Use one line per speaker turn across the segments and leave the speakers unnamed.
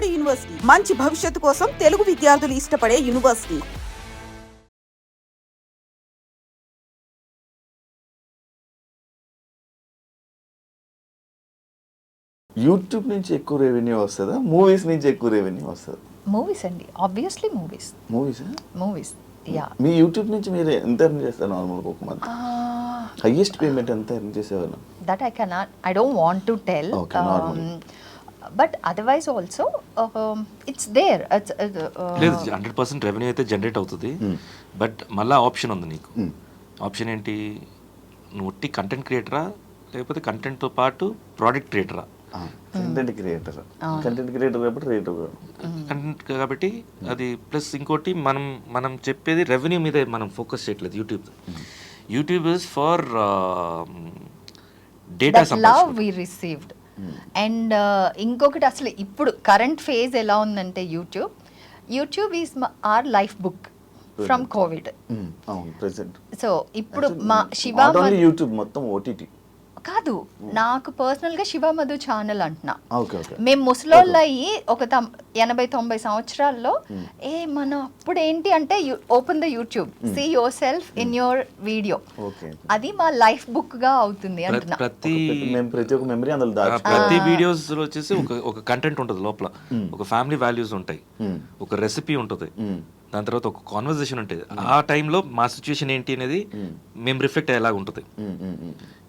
నాడు యూనివర్సిటీ మంచి భవిష్యత్తు కోసం తెలుగు విద్యార్థులు ఇష్టపడే యూనివర్సిటీ.
యూట్యూబ్ నుంచి ఎక్కువ రెవెన్యూ వస్తుందా, మూవీస్ నుంచి ఎక్కువ రెవెన్యూ వస్తుందా?
మూవీస్ అండి, ఆబ్వియస్లీ మూవీస్ యా.
మీ యూట్యూబ్ నుంచి మీరు ఎంత ఎర్న్ చేస్తారు నార్మల్గా ఒక మంత్? హైయెస్ట్ పేమెంట్ ఎంత ఎర్న్ చేసేవాళ్ళు?
That I don't want to tell, but otherwise also it's there.
లేదు 100% రెవెన్యూ అయితే జనరేట్ అవుతుంది, బట్ మళ్ళీ ఆప్షన్ ఉంది నీకు. ఆప్షన్ ఏంటి? నువ్వు ఒట్టి కంటెంట్ క్రియేటరా లేకపోతే కంటెంట్తో పాటు ప్రోడక్ట్ క్రియేటరా?
కంటెంట్ క్రియేటర్ కాబట్టి రేటర్
కంటెంట్ కాబట్టి అది ప్లస్ ఇంకోటి మనం చెప్పేది రెవెన్యూ మీద మనం ఫోకస్ చేయట్లేదు. YouTube is for data
love we received. And ఇంకొకటి అసలు ఇప్పుడు కరెంట్ ఫేజ్ ఎలా ఉందంటే YouTube is our life book from COVID. So ఇప్పుడు మా శివ
యూట్యూబ్ మొత్తం ఓటీటీ
కాదు, నాకు పర్సనల్ గా శివ మధు ఛానల్ అంటున్నా. మేము ముసలోళ్ళు అయ్యి ఒక 80-90 సంవత్సరాల్లో మనం అప్పుడు ఏంటి అంటే open the YouTube, see yourself in your video, అది మా లైఫ్ బుక్ గా అవుతుంది అంటున్నా.
ప్రతి వీడియోస్ లో వచ్చేసి ఒక కంటెంట్ ఉంటుంది, లోపల ఒక ఫ్యామిలీ వాల్యూస్ ఉంటాయి, ఒక రెసిపీ ఉంటుంది, దాని తర్వాత ఒక కాన్వర్జేషన్ ఉంటుంది. ఆ టైంలో మా సిచ్యువేషన్ ఏంటి అనేది మేము రిఫ్లెక్ట్ అయ్యేలాగా ఉంటుంది.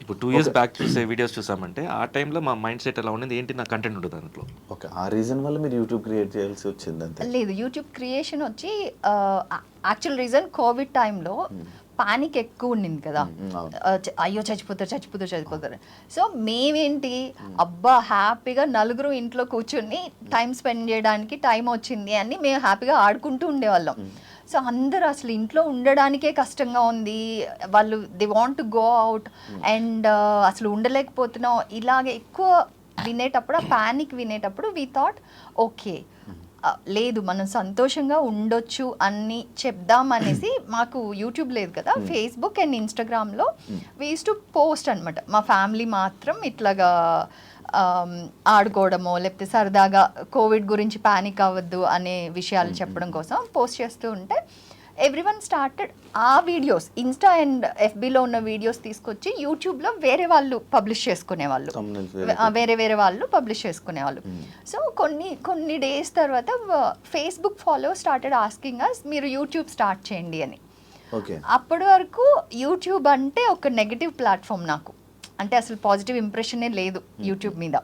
ఇప్పుడు 2 years బ్యాక్ చూసే వీడియోస్ చూసామంటే ఆ టైంలో మా మైండ్ సెట్ ఎలా ఉండేది, ఏంటి నా కంటెంట్ ఉంటుంది దాంట్లో.
ఓకే, ఆ రీజన్ వల్ల మీరు యూట్యూబ్ క్రియేట్ చేయాల్సి వచ్చింది అంతే?
లేదు, యూట్యూబ్ క్రియేషన్ వచ్చి యాక్చువల్ రీజన్ కోవిడ్ టైంలో పానిక్ ఎక్కువ ఉండింది కదా, అయ్యో చచ్చిపోతారు. సో మేమేంటి, అబ్బా హ్యాపీగా నలుగురు ఇంట్లో కూర్చుని టైం స్పెండ్ చేయడానికి టైం వచ్చింది అని మేము హ్యాపీగా ఆడుకుంటూ ఉండేవాళ్ళం. సో అందరూ అసలు ఇంట్లో ఉండడానికే కష్టంగా ఉంది, వాళ్ళు they want to go out and అసలు ఉండలేకపోతున్నాం. ఇలాగే ఎక్కువ వినేటప్పుడు, ఆ ప్యానిక్ వినేటప్పుడు వి థాట్ ఓకే లేదు మనం సంతోషంగా ఉండొచ్చు అని చెప్దాం అనేసి, మాకు యూట్యూబ్ లేదు కదా, ఫేస్బుక్ అండ్ ఇన్స్టాగ్రామ్లో వీ యూస్ టు పోస్ట్ అనమాట. మా ఫ్యామిలీ మాత్రం ఇట్లాగా ఆడుకోవడమో లేకపోతే సరదాగా కోవిడ్ గురించి ప్యానిక్ అవ్వద్దు అనే విషయాలు చెప్పడం కోసం పోస్ట్ చేస్తూ ఉంటే ఎవ్రీవన్ స్టార్టెడ్ ఆ వీడియోస్, ఇన్స్టా అండ్ ఎఫ్బీలో ఉన్న వీడియోస్ తీసుకొచ్చి యూట్యూబ్లో వేరే వాళ్ళు పబ్లిష్ చేసుకునేవాళ్ళు, వేరే వాళ్ళు పబ్లిష్ చేసుకునేవాళ్ళు. సో కొన్ని డేస్ తర్వాత Facebook followers started asking us మీరు యూట్యూబ్ స్టార్ట్ చేయండి అని. అప్పటి వరకు యూట్యూబ్ అంటే ఒక నెగటివ్ ప్లాట్ఫామ్, నాకు అంటే అసలు పాజిటివ్ ఇంప్రెషనే లేదు యూట్యూబ్ మీద.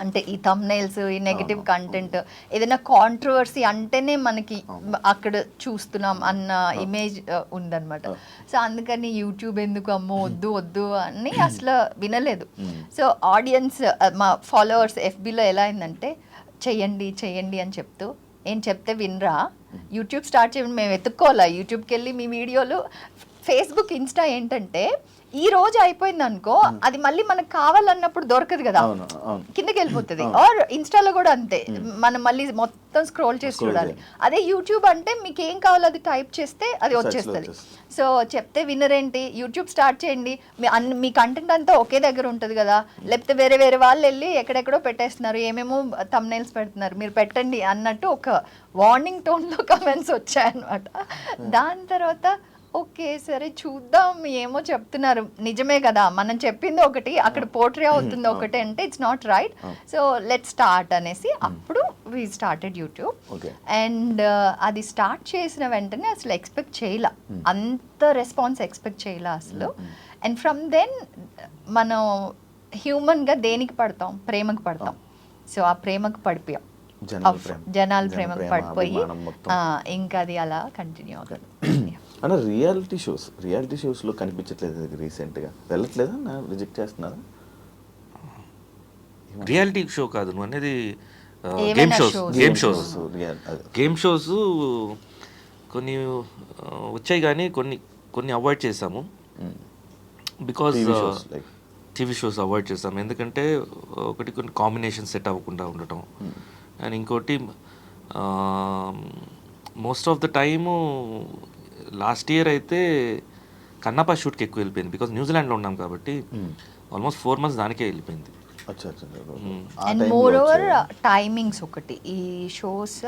అంటే ఈ థంబ్నైల్స్, ఈ నెగటివ్ కంటెంట్, ఏదైనా కాంట్రవర్సీ అంటేనే మనకి అక్కడ చూస్తున్నాం అన్న ఇమేజ్ ఉందన్నమాట. సో అందుకని యూట్యూబ్ ఎందుకు అమ్మో వద్దు అని అసలు వినలేదు. సో ఆడియన్స్, మా ఫాలోవర్స్ ఎఫ్బీలో ఎలా అయిందంటే చెయ్యండి అని చెప్తూ, ఏం చెప్తే వినరా, యూట్యూబ్ స్టార్ట్ చేయండి, మేము వెతుక్కోవాలా యూట్యూబ్కి వెళ్ళి మీ వీడియోలు. ఫేస్బుక్, ఇన్స్టా ఏంటంటే ఈ రోజు అయిపోయింది అనుకో, అది మళ్ళీ మనకు కావాలన్నప్పుడు దొరకదు కదా, కిందకి వెళ్ళిపోతుంది. ఆర్ ఇన్స్టాలో కూడా అంతే, మనం మళ్ళీ మొత్తం స్క్రోల్ చేసి చూడాలి. అదే యూట్యూబ్ అంటే మీకు ఏం కావాలో అది టైప్ చేస్తే అది వచ్చేస్తుంది. సో చెప్తే వినరేంటి, యూట్యూబ్ స్టార్ట్ చేయండి, మీ కంటెంట్ అంతా ఒకే దగ్గర ఉంటుంది కదా, లేకపోతే వేరే వాళ్ళు వెళ్ళి ఎక్కడెక్కడో పెట్టేస్తున్నారు, ఏమేమో థంబ్నైల్స్ పెడుతున్నారు, మీరు పెట్టండి అన్నట్టు ఒక వార్నింగ్ టోన్లో కమెంట్స్ వచ్చాయన్నమాట. దాని తర్వాత ఓకే సరే చూద్దాం, ఏమో చెప్తున్నారు నిజమే కదా, మనం చెప్పింది ఒకటి అక్కడ పోర్ట్రే అవుతుంది ఒకటి అంటే it's not right, so let's start అనేసి అప్పుడు వీ స్టార్టెడ్ యూట్యూబ్. అండ్ అది స్టార్ట్ చేసిన వెంటనే అసలు ఎక్స్పెక్ట్ చేయలే, అంత రెస్పాన్స్ ఎక్స్పెక్ట్ చేయలే అసలు. అండ్ ఫ్రమ్ దెన్ మనం హ్యూమన్గా దేనికి పడతాం, ప్రేమకు పడతాం. సో ఆ ప్రేమకు పడిపోయాం, జనాల ప్రేమకు పడిపోయి ఇంకా అది అలా కంటిన్యూ అవుతుంది.
అన్న రియాలిటీ షోస్లో కనిపించట్లేదు రీసెంట్గా, వెళ్ళట్లేదా, రిజెక్ట్ చేస్తున్నారా?
రియాలిటీ షో కాదు నువ్వు అనేది, గేమ్ షోస్ కొన్ని వచ్చాయి కానీ కొన్ని అవాయిడ్ చేసాము. బికాజ్ టీవీ షోస్ అవాయిడ్ చేసాము, ఎందుకంటే కొన్ని కాంబినేషన్ సెట్ అవ్వకుండా ఉండటం, అండ్ ఇంకోటి most of the time last year అయితే కన్నప్ప షూట్కి ఎక్కువ వెళ్ళిపోయింది, బికాజ్ న్యూజిలాండ్లో ఉన్నాం కాబట్టి ఆల్మోస్ట్ 4 months దానికే వెళ్ళిపోయింది.
అచ్చా అచ్చా
అండ్ మోర్ ఓవర్ టైమింగ్స్ ఒకటి ఈ షోస్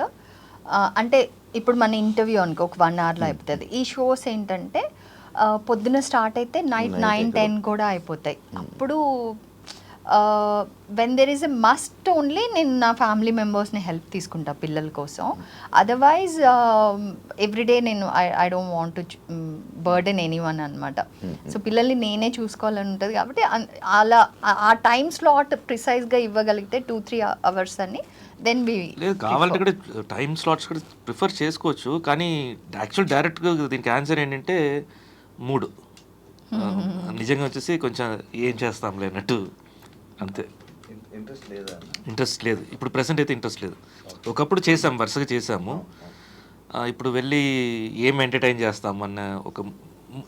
అంటే ఇప్పుడు మన ఇంటర్వ్యూ అనుకో ఒక 1 hourలో అయిపోతుంది. ఈ షోస్ ఏంటంటే పొద్దున స్టార్ట్ అయితే నైట్ 9-10 కూడా అయిపోతాయి. అప్పుడు when there is a must only నేను నా ఫ్యామిలీ మెంబర్స్ని హెల్ప్ తీసుకుంటా పిల్లల కోసం. అదర్వైజ్ ఎవ్రీడే నేను I don't want to burden anyone అనమాట. సో పిల్లల్ని నేనే చూసుకోవాలని ఉంటుంది కాబట్టి అలా ఆ టైం స్లాట్ ప్రిసైజ్గా ఇవ్వగలిగితే 2-3 hours అని దెన్ బి
లేదు కావాలంటే కూడా టైం స్లాట్స్ కూడా ప్రిఫర్ చేసుకోవచ్చు. కానీ యాక్చువల్ డైరెక్ట్గా దీనికి ఆన్సర్ ఏంటంటే మూడు. నిజంగా వచ్చేసి కొంచెం ఏం చేస్తాంలే అన్నట్టు అంతే. ఇంట్రెస్ట్ లేదు ఇప్పుడు ప్రెసెంట్ అయితే ఇంట్రెస్ట్ లేదు. ఒకప్పుడు చేసాం, వరుసగా చేసాము. ఇప్పుడు వెళ్ళి ఏం ఎంటర్టైన్ చేస్తాం అన్న ఒక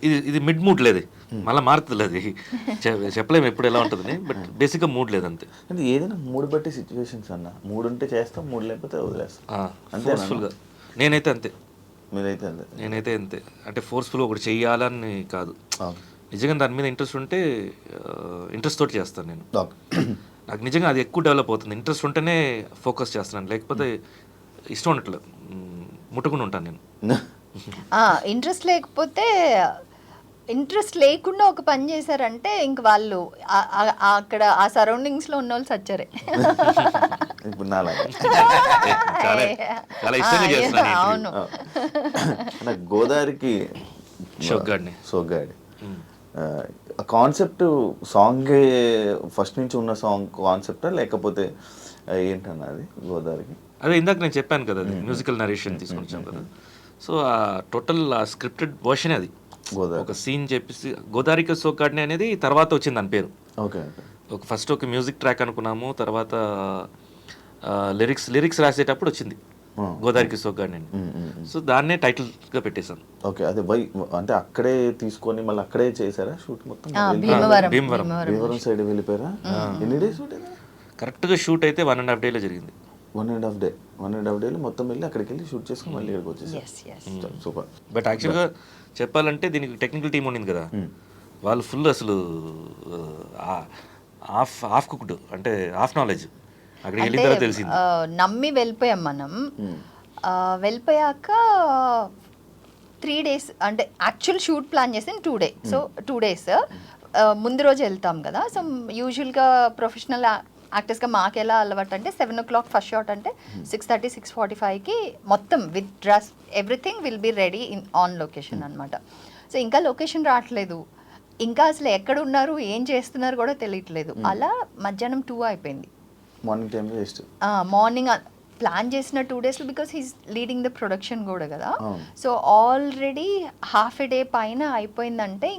ఇది మిడ్ మూడ్ లేదు, మళ్ళీ మారుతుంది. అది చెప్పలేము ఎప్పుడు ఎలా ఉంటుంది, బట్ బేసిక్గా మూడ్ లేదు అంతే.
అంటే ఏదైనా మూడు బట్టి సిచ్యువేషన్స్ అన్న, మూడు ఉంటే చేస్తాం, మూడు లేకపోతే వదిలేస్తాం అంతే.
ఫోర్స్ఫుల్గా నేనైతే అంతే.
మీరైతే అంతే?
నేనైతే అంతే. అంటే ఫోర్స్ఫుల్గా ఒకటి చెయ్యాలని కాదు, నిజంగా దాని మీద ఇంట్రెస్ట్ ఉంటే ఇంట్రెస్ట్ తోటి చేస్తాను నేను. నాకు నిజంగా అది ఎక్కువ డెవలప్ అవుతుంది. ఇంట్రెస్ట్ ఉంటేనే ఫోకస్ చేస్తున్నాను, లేకపోతే ఇష్టం ఉండట్లేదు, ముట్టుకుని ఉంటాను నేను.
ఇంట్రెస్ట్ లేకపోతే ఇంట్రెస్ట్ లేకుండా ఒక పని చేశారంటే ఇంక వాళ్ళు అక్కడ ఆ సరౌండింగ్స్లో ఉన్న వాళ్ళు సచ్చారే.
ఇప్పుడు నాలాగా
చాలా ఇష్టంగా చేస్తున్నాను.
అవును.
నాకు గోదావరికి సోగ్గాడి కాన్సెప్ట్ సాంగ్ ఫస్ట్ నుంచి ఉన్న సాంగ్ కాన్సెప్టా లేకపోతే ఏంటన్నా అది గోదావరికి?
అదే ఇందాక నేను చెప్పాను కదా, అది మ్యూజికల్ నరేషన్ తీసుకొచ్చాం కదా. సో ఆ టోటల్ స్క్రిప్టెడ్ వర్షన్ అది. ఒక సీన్ చెప్పేసి గోదావరికి సోగ్గాడిని అనేది తర్వాత వచ్చింది దాని పేరు.
ఓకే.
ఒక ఫస్ట్ ఒక మ్యూజిక్ ట్రాక్ అనుకున్నాము, తర్వాత లిరిక్స్ రాసేటప్పుడు వచ్చింది గోదావరికి సోగ్గాడిని. సో దాన్నే టైటిల్గా పెట్టేశాను.
ఓకే. అదే అంటే అక్కడే తీసుకొని మళ్ళీ అక్కడే చేశారా షూట్ మొత్తం? భీమవరం సైడ్ వెళ్ళిపోయారా? ఎన్ని డేస్ షూట్?
కరెక్ట్గా షూట్ అయితే 1.5 days జరిగింది.
1.5 days మొత్తం వెళ్ళి అక్కడికి వెళ్ళి షూట్ చేసుకుని మళ్ళీ ఇక్కడికి వచ్చేసారు. సూపర్.
బట్ యాక్చువల్గా చెప్పాలంటే దీనికి టెక్నికల్ టీం ఉండింది కదా, వాళ్ళు ఫుల్ అసలు హాఫ్ కుక్డ్, అంటే హాఫ్ నాలెడ్జ్. అక్కడికి వెళ్ళిన తర్వాత తెలిసింది.
నమ్మి వెళ్ళిపోయాం మనం. వెళ్ళిపోయాక 3 days అంటే యాక్చువల్ షూట్ ప్లాన్ చేసి 2 days. సో 2 days ముందు రోజు వెళ్తాం కదా. సో యూజువల్గా ప్రొఫెషనల్ యాక్టర్స్గా మాకు ఎలా అలవాటు అంటే 7 o'clock ఫస్ట్ షాట్ అంటే 6:30, 6:45కి మొత్తం with dress everything will be ready on location అనమాట. సో ఇంకా లొకేషన్ రావట్లేదు, ఇంకా అసలు ఎక్కడ ఉన్నారు ఏం చేస్తున్నారు కూడా తెలియట్లేదు. అలా మధ్యాహ్నం 2 అయిపోయింది.
Morning time waste.
Morning plan చేసిన 2 days because he's leading the production కూడా కదా. So already half a day పైన అయిపోయిందంటే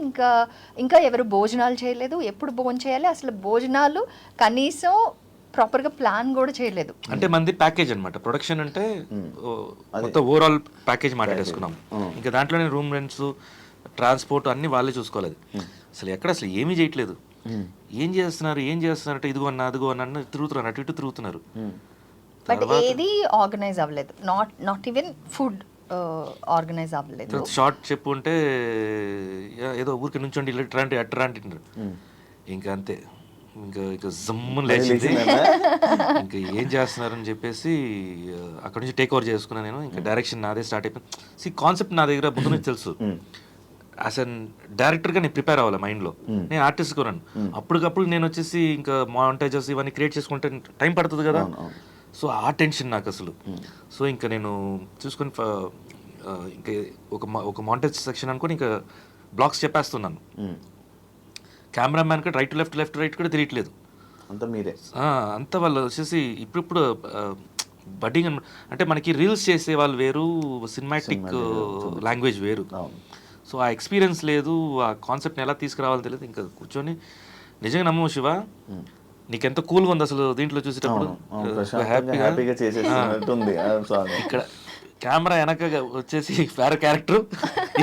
ఇంకా ఎవరు భోజనాలు చేయలేదు. ఎప్పుడు భోజనం చేయాలి, అసలు భోజనాలు కనీసం ప్రాపర్గా ప్లాన్ కూడా చేయలేదు.
అంటే మంది ప్యాకేజ్ అనమాట ప్రొడక్షన్ అంటే మొత్తం ఓవరాల్ ప్యాకేజ్ మాట్లాడేసుకున్నాం. ఇంకా దాంట్లోనే రూమ్ రెంట్స్, ట్రాన్స్పోర్ట్ అన్ని వాళ్ళే చూసుకోలేదు. అసలు ఎక్కడ అసలు ఏమీ చేయట్లేదు. ఏం చేస్తున్నారు అంటే ఇదిగో అన్న అదిగో అన్న తిరుగుతున్నారు, అటు ఇటు తిరుగుతున్నారు.
బట్ ఏది ఆర్గనైజ్ అవ్వలేదు. నాట్ ఈవెన్ ఫుడ్ ఆర్గనైజ్ అవ్వలేదు.
షార్ట్ చెప్పుంటే ఏదో ఊరికి నుంచోండి ఇట్లాంటి అట్రాంటి ఇంకా అంతే. ఇంకా జమ్మున లేచింది. ఇంకా ఏం చేస్తున్నారని చెప్పేసి అక్కడ నుంచి టేక్ ఓవర్ చేసుకున్నాను నేను. ఇంకా డైరెక్షన్ నాదే స్టార్ట్ అయిపోయింది. కాన్సెప్ట్ నా దగ్గర ముందు నుంచి తెలుసు. యాజ్ అన్ డైరెక్టర్గా నేను ప్రిపేర్ అవ్వాలి మైండ్లో. నేను ఆర్టిస్ట్ కొన్నాను. అప్పటికప్పుడు నేను వచ్చేసి ఇంకా మాంటేజెస్ ఇవన్నీ క్రియేట్ చేసుకుంటే టైం పడుతుంది కదా. సో ఆ టెన్షన్ నాకు అసలు. సో ఇంకా నేను చూసుకొని ఇంకా ఒక మాంటేజ్ సెక్షన్ అనుకొని ఇంకా బ్లాక్స్ చెప్పేస్తున్నాను. కెమెరామ్యాన్కి రైట్ లెఫ్ట్ కూడా తెలియట్లేదు.
అంతా మీరే
అంతా వాళ్ళు వచ్చేసి ఇప్పుడు బడ్డింగ్ అంటే మనకి రీల్స్ చేసే వాళ్ళు వేరు, సినిమాటిక్ లాంగ్వేజ్ వేరు. సో ఆ ఎక్స్పీరియన్స్ లేదు, ఆ కాన్సెప్ట్ని ఎలా తీసుకురావాలో తెలియదు. ఇంకా కూర్చొని నిజంగా నమ్మవు శివ, నీకెంత కూల్గా ఉంది అసలు దీంట్లో చూసేటప్పుడు. ఇక్కడ కెమెరా వెనక వచ్చేసి వేరే క్యారెక్టర్,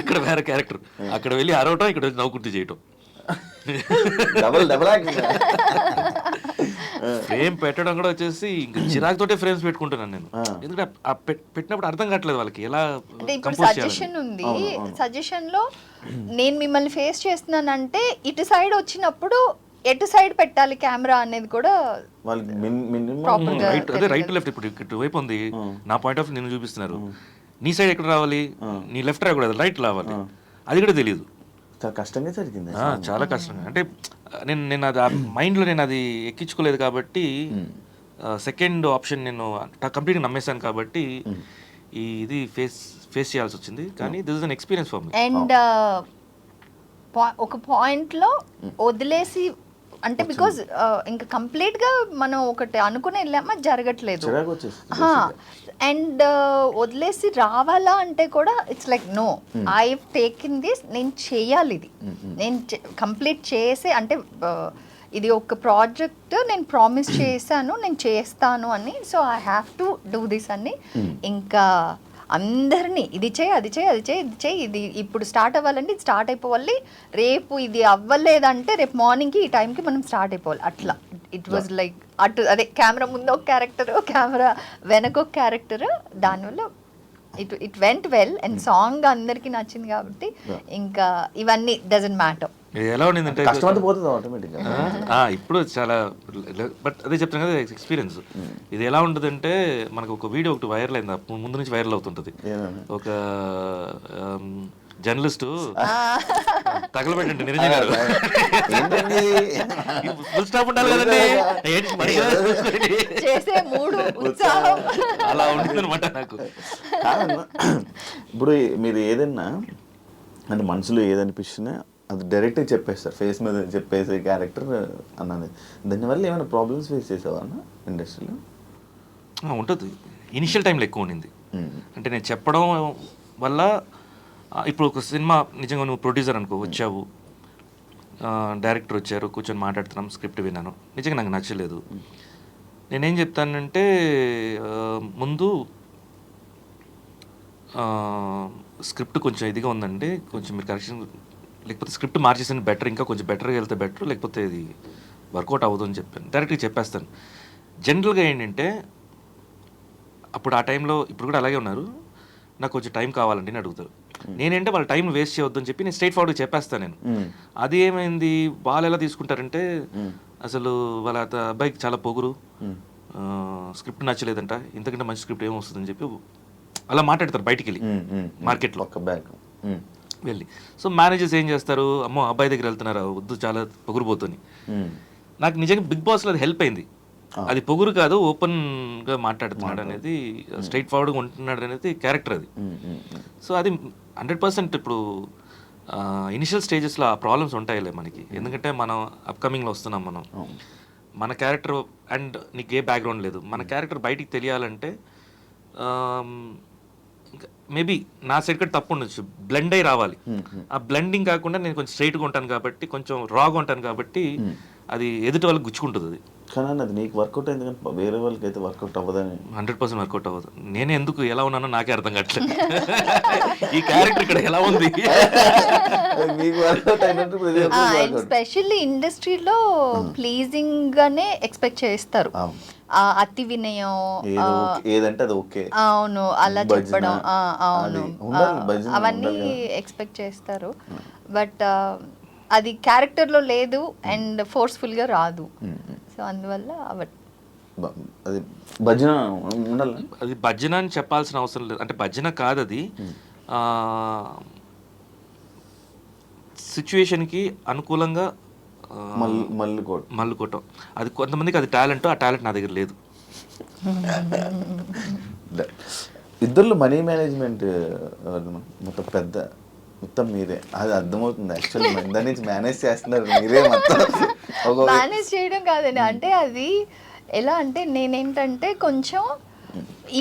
ఇక్కడ వేరే క్యారెక్టర్. అక్కడ వెళ్ళి అరవటం, ఇక్కడ వెళ్ళి నవ్వుకుంటూ చేయటం. ఫ్రేమ్ పెట్టడం కూడా వచ్చేసి ఇంకా చిరాకుతోటే ఫ్రేమ్స్ పెట్టుకుంటున్నాను నేను. ఎందుకంటే పెట్టినప్పుడు అర్థం కావట్లేదు వాళ్ళకి ఎలా.
సజెషన్ ఉంది, సజెషన్ లో నేను మిమ్మల్ని ఫేస్ చేస్తున్నానంటే ఇటు సైడ్ వచ్చినప్పుడు ఎటు సైడ్ పెట్టాలి కెమెరా అనేది కూడా
వాళ్ళకి మినిమం
Proper గా
రైట్ అదే రైట్ లెఫ్ట్ ఇప్పుడు ఇటువైపు ఉంది నా పాయింట్ ఆఫ్ నేను చూపిస్తున్నారు నీ సైడ్ ఎక్కడ రావాలి నీ లెఫ్ట్ రాకూడదు రైట్ రావాలి అది కూడా తెలియదు
చాలా కష్టంగా జరిగింది.
చాలా కష్టంగా అంటే నేను అది మైండ్లో నేను అది ఎక్కించుకోలేదు కాబట్టి సెకండ్ ఆప్షన్ నేను కంప్లీట్గా నమ్మేశాను కాబట్టి ఇది ఫేస్ చేయాల్సి వచ్చింది కానీ this is an experience for me.
And ఒక పాయింట్ లో వదిలేసి అంటే బికాజ్ ఇంకా కంప్లీట్ గా మనం ఒకటి అనుకుని వెళ్ళామా జరగట్లేదు
చిరాకు వచ్చేసి
అండ్ వదిలేసి రావాలా అంటే కూడా it's like no I taken this నేను చేయాలి ఇది నేను కంప్లీట్ చేసి అంటే ఇది ఒక ప్రాజెక్ట్ నేను ప్రామిస్ చేశాను నేను చేస్తాను అని so I have to do this అని ఇంకా అందరినీ ఇది చేయి అది చేయి అది చేయి ఇది చేయి ఇది ఇప్పుడు స్టార్ట్ అవ్వాలంటే ఇది స్టార్ట్ అయిపోవాలి రేపు ఇది అవ్వలేదంటే రేపు మార్నింగ్కి ఈ టైంకి మనం స్టార్ట్ అయిపోవాలి అట్లా ఇట్ వాజ్ లైక్ అటు అదే కెమెరా ముందు ఒక క్యారెక్టర్ కెమెరా వెనక ఒక క్యారెక్టర్ దానివల్ల it went well and song అందరికీ నచ్చింది కాబట్టి ఇంకా ఇవన్నీ డజంట్ మ్యాటర్.
ఇది ఎలా ఉండిందంటే
కష్టపడి పోతుంది ఆటోమేటిక్గా.
ఇప్పుడు చాలా బట్ అదే చెప్తాను కదా ఎక్స్పీరియన్స్ ఇది ఎలా ఉంటుందంటే మనకు ఒక వీడియో ఒకటి వైరల్ అయింది ముందు నుంచి వైరల్ అవుతుంటుంది ఒక జర్నలిస్ట్ తగలబెట్టండి నిరంజన్ గారు ఫుల్ స్టాప్ ఉండాలి కదండి
చేసే మూడు ఉత్సాహం
అలా ఉంటుంది అనమాట నాకు.
ఇప్పుడు మీరు ఏదన్నా అంటే మనసులో ఏదనిపిస్తున్నా అది డైరెక్ట్గా చెప్పేస్తారు ఫేస్ మీద చెప్పేసే క్యారెక్టర్ అన్నది. దానివల్ల ఏమైనా ప్రాబ్లమ్స్ ఫేస్ చేసావా అన్న ఇండస్ట్రీలో?
ఉంటుంది ఇనిషియల్ టైంలో ఎక్కువ ఉండింది అంటే నేను చెప్పడం వల్ల ఇప్పుడు ఒక సినిమా నిజంగా నువ్వు ప్రొడ్యూసర్ అనుకో వచ్చావు డైరెక్టర్ వచ్చారు కూర్చొని మాట్లాడుతున్నాం స్క్రిప్ట్ విన్నాను నిజంగా నాకు నచ్చలేదు నేనేం చెప్తానంటే ముందు స్క్రిప్ట్ కొంచెం ఇదిగా ఉందండి కొంచెం మీరు కరెక్షన్ లేకపోతే స్క్రిప్ట్ మార్చేసిన బెటర్ ఇంకా కొంచెం బెటర్గా వెళ్తే బెటర్ లేకపోతే ఇది వర్కౌట్ అవ్వదు అని చెప్పాను డైరెక్ట్గా చెప్పేస్తాను. జనరల్గా ఏంటంటే అప్పుడు ఆ టైంలో ఇప్పుడు కూడా అలాగే ఉన్నారు నాకు కొంచెం టైం కావాలండి అని అడుగుతారు నేనేంటే వాళ్ళ టైం వేస్ట్ చేయొద్దని చెప్పి నేను స్ట్రైట్ ఫార్వర్డ్గా చెప్పేస్తాను నేను. అది ఏమైంది వాళ్ళు ఎలా తీసుకుంటారంటే అసలు వాళ్ళ అబ్బాయికి చాలా పొగురు స్క్రిప్ట్ నచ్చలేదంట ఇంతకంటే మంచి స్క్రిప్ట్ ఏమొస్తుందని చెప్పి అలా మాట్లాడతారు బయటికి వెళ్ళి మార్కెట్లో వెళ్ళి. సో మేనేజర్స్ ఏం చేస్తారు అమ్మో అబ్బాయి దగ్గర వెళ్తున్నారా వద్దు చాలా పొగురుపోతుంది. నాకు నిజంగా బిగ్ బాస్లో అది హెల్ప్ అయింది అది పొగురు కాదు ఓపెన్గా మాట్లాడుతున్నాడు అనేది స్ట్రైట్ ఫార్వర్డ్గా ఉంటున్నాడు అనేది క్యారెక్టర్ అది. సో అది 100% ఇప్పుడు ఇనిషియల్ స్టేజెస్లో ఆ ప్రాబ్లమ్స్ ఉంటాయిలే మనకి ఎందుకంటే మనం అప్కమింగ్లో వస్తున్నాం మనం మన క్యారెక్టర్ అండ్ నీకు ఏ బ్యాక్గ్రౌండ్ లేదు మన క్యారెక్టర్ బయటికి తెలియాలంటే మేబీ నా సైడ్ కూడా తప్పు ఉండొచ్చు బ్లెండ్ అయి రావాలి. ఆ బ్లెండింగ్ కాకుండా నేను కొంచెం స్ట్రైట్గా ఉంటాను కాబట్టి కొంచెం రాగా ఉంటాను కాబట్టి అది ఎదుటి వాళ్ళకి గుచ్చుకుంటుంది అది.
కానీ అది నీకు వర్కౌట్ అయింది కానీ వేరే వాళ్ళకి అయితే వర్కౌట్ అవ్వదని
100% వర్కౌట్ అవ్వదు. నేను ఎందుకు ఎలా ఉన్నానో నాకే అర్థం కావట్లేదు ఈ క్యారెక్టర్ ఇక్కడ ఎలా ఉంది.
స్పెషల్లీ ఇండస్ట్రీలో ప్లీజింగ్ గానే ఎక్స్పెక్ట్ చేస్తారు అతి వినయం
ఏదంటే అది ఓకే
అవును అలా చెప్పడం అవును అవన్నీ ఎక్స్పెక్ట్ చేస్తారు బట్ అది క్యారెక్టర్ లో లేదు అండ్ ఫోర్స్ఫుల్ గా రాదు సో అందువల్ల
అది భజన ఉండాలి.
అది భజన అని చెప్పాల్సిన అవసరం లేదు అంటే భజన కాదు అది సిచ్యువేషన్కి అనుకూలంగా మల్లుకోవటం అది కొంతమందికి అది టాలెంట్ ఆ టాలెంట్ నా దగ్గర లేదు.
ఇద్దరు మనీ మేనేజ్మెంట్ మొత్తం మీరే అది అర్థమవుతుంది యాక్చువల్లీ దాని నుంచి మేనేజ్ చేస్తున్నారు మీరే మొత్తం.
మేనేజ్ చేయడం కాదండి అంటే అది ఎలా అంటే నేనేంటంటే కొంచెం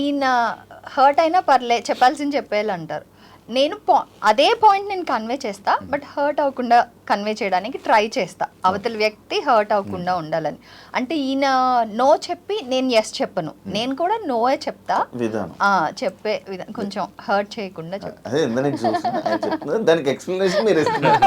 ఈయన హర్ట్ అయినా పర్లే చెప్పాల్సింది చెప్పేయాలి అంటారు నేను అదే పాయింట్ నేను కన్వే చేస్తా బట్ హర్ట్ అవ్వకుండా కన్వే చేయడానికి ట్రై చేస్తా అవతల వ్యక్తి హర్ట్ అవ్వకుండా ఉండాలని. అంటే ఈయన నో చెప్పి నేను ఎస్ చెప్పను నేను కూడా నోయే చెప్తా చెప్పే విధానం కొంచెం హర్ట్ చేయకుండా చెప్తా.
దానికి ఎక్స్ప్లెనేషన్ మీరు ఇస్తున్నారు